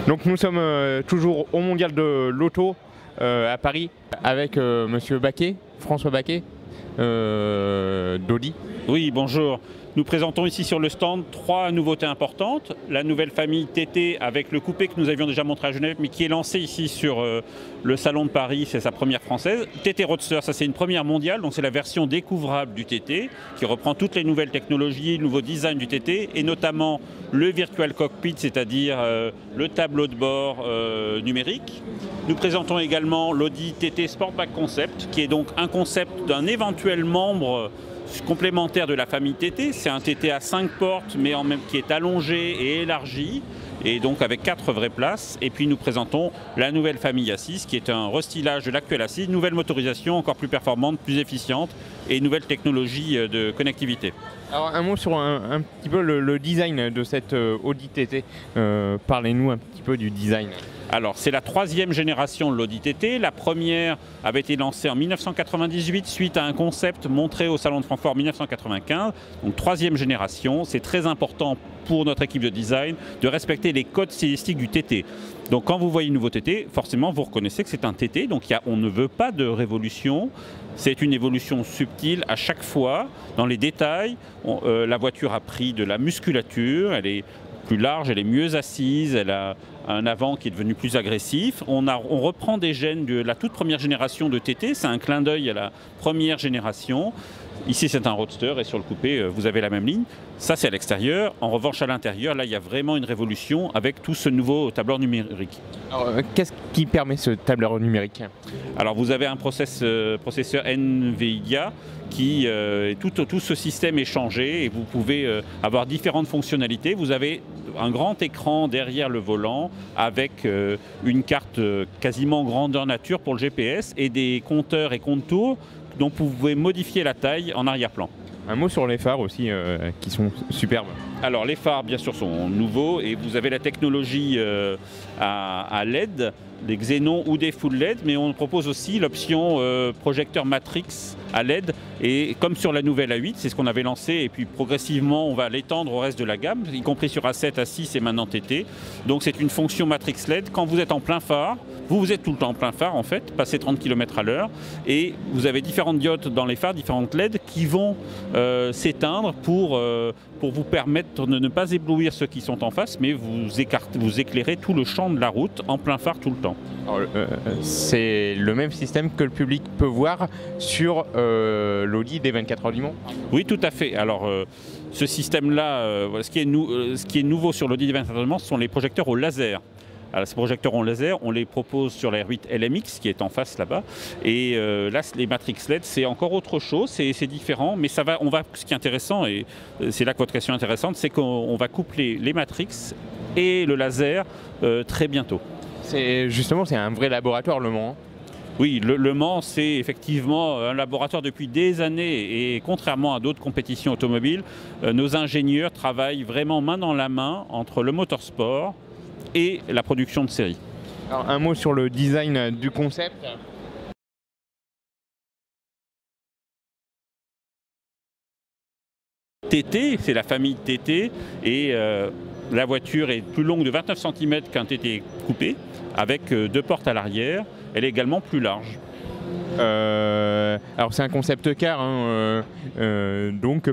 Donc nous sommes toujours au Mondial de l'Auto à Paris avec Monsieur Baquet, François Baquet d'Audi. Oui, bonjour. Nous présentons ici sur le stand 3 nouveautés importantes. La nouvelle famille TT avec le coupé que nous avions déjà montré à Genève, mais qui est lancé ici sur le salon de Paris, c'est sa première française. TT Roadster, ça c'est une première mondiale, donc c'est la version découvrable du TT, qui reprend toutes les nouvelles technologies, le nouveau design du TT, et notamment le Virtual Cockpit, c'est-à-dire le tableau de bord numérique. Nous présentons également l'Audi TT Sportback Concept, qui est donc un concept d'un éventuel membre complémentaire de la famille TT. C'est un TT à 5 portes, mais qui est allongé et élargi, et donc avec 4 vraies places. Et puis nous présentons la nouvelle famille A6, qui est un restylage de l'actuelle A6, nouvelle motorisation encore plus performante, plus efficiente, et nouvelle technologie de connectivité. Alors un mot sur un petit peu le design de cette Audi TT. Parlez-nous un petit peu du design. Alors, c'est la 3e génération de l'Audi TT. La première avait été lancée en 1998 suite à un concept montré au Salon de Francfort en 1995. Donc, 3e génération. C'est très important pour notre équipe de design de respecter les codes stylistiques du TT. Donc, quand vous voyez un nouveau TT, forcément, vous reconnaissez que c'est un TT. Donc, on ne veut pas de révolution. C'est une évolution subtile à chaque fois. Dans les détails, la voiture a pris de la musculature. Elle est plus large, elle est mieux assise, elle a un avant qui est devenu plus agressif. On reprend des gènes de la toute première génération de TT, c'est un clin d'œil à la première génération. Ici c'est un roadster et sur le coupé vous avez la même ligne. Ça c'est à l'extérieur. En revanche à l'intérieur, là il y a vraiment une révolution avec tout ce nouveau tableur numérique. Alors qu'est-ce qui permet ce tableur numérique? Alors vous avez un processeur NVIDIA qui tout ce système est changé et vous pouvez avoir différentes fonctionnalités. Vous avez un grand écran derrière le volant avec une carte quasiment grandeur nature pour le GPS et des compteurs et contours dont vous pouvez modifier la taille en arrière-plan. Un mot sur les phares aussi qui sont superbes. Alors les phares bien sûr sont nouveaux et vous avez la technologie à LED, des xénons ou des full LED, mais on propose aussi l'option projecteur Matrix à LED, et comme sur la nouvelle A8, c'est ce qu'on avait lancé et puis progressivement on va l'étendre au reste de la gamme, y compris sur A7, A6 et maintenant TT. Donc c'est une fonction Matrix LED. Quand vous êtes en plein phare, vous êtes tout le temps en plein phare en fait, passez 30 km/h, et vous avez différentes diodes dans les phares, différentes LED qui vont s'éteindre pour vous permettre de ne pas éblouir ceux qui sont en face, mais vous éclairez tout le champ de la route en plein phare tout le temps. C'est le même système que le public peut voir sur l'Audi des 24 heures du Mans? Oui, tout à fait. Alors, ce système-là, ce qui est nouveau sur l'Audi des 24 heures du Mans, ce sont les projecteurs au laser. Alors, ces projecteurs en laser, on les propose sur la R8 LMX qui est en face là-bas. Et là, les Matrix LED, c'est encore autre chose, c'est différent. Mais ce qui est intéressant, et c'est là que votre question est intéressante, c'est qu'on va coupler les Matrix et le laser très bientôt. Justement, c'est un vrai laboratoire, Le Mans. Oui, Le Mans, c'est effectivement un laboratoire depuis des années, et contrairement à d'autres compétitions automobiles, nos ingénieurs travaillent vraiment main dans la main entre le motorsport et la production de série. Alors, un mot sur le design du concept. TT, c'est la famille TT, et la voiture est plus longue de 29 cm qu'un TT coupé, avec 2 portes à l'arrière. Elle est également plus large. Alors c'est un concept car, donc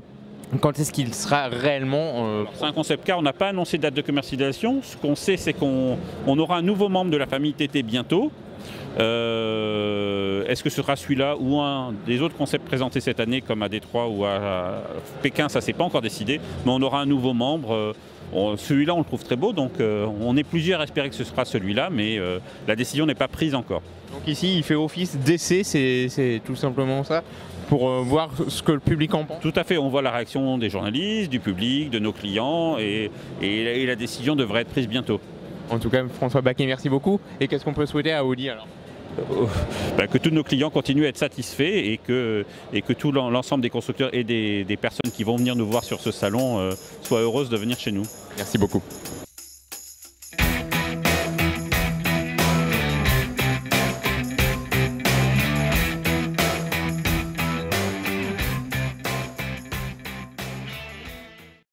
quand est-ce qu'il sera réellement C'est un concept car, on n'a pas annoncé de date de commercialisation. Ce qu'on sait, c'est qu'on aura un nouveau membre de la famille TT bientôt. Est-ce que ce sera celui-là ou un des autres concepts présentés cette année comme à Détroit ou à Pékin? Ça c'est pas encore décidé, mais on aura un nouveau membre. Celui-là on le trouve très beau, donc on est plusieurs à espérer que ce sera celui-là, mais la décision n'est pas prise encore. Donc ici il fait office d'essai, c'est tout simplement ça, pour voir ce que le public en pense? Tout à fait, on voit la réaction des journalistes, du public, de nos clients, et la décision devrait être prise bientôt. En tout cas, François Baquet, merci beaucoup. Et qu'est-ce qu'on peut souhaiter à Audi alors? Que tous nos clients continuent à être satisfaits, et que tout l'ensemble des constructeurs et des personnes qui vont venir nous voir sur ce salon soient heureuses de venir chez nous. Merci beaucoup.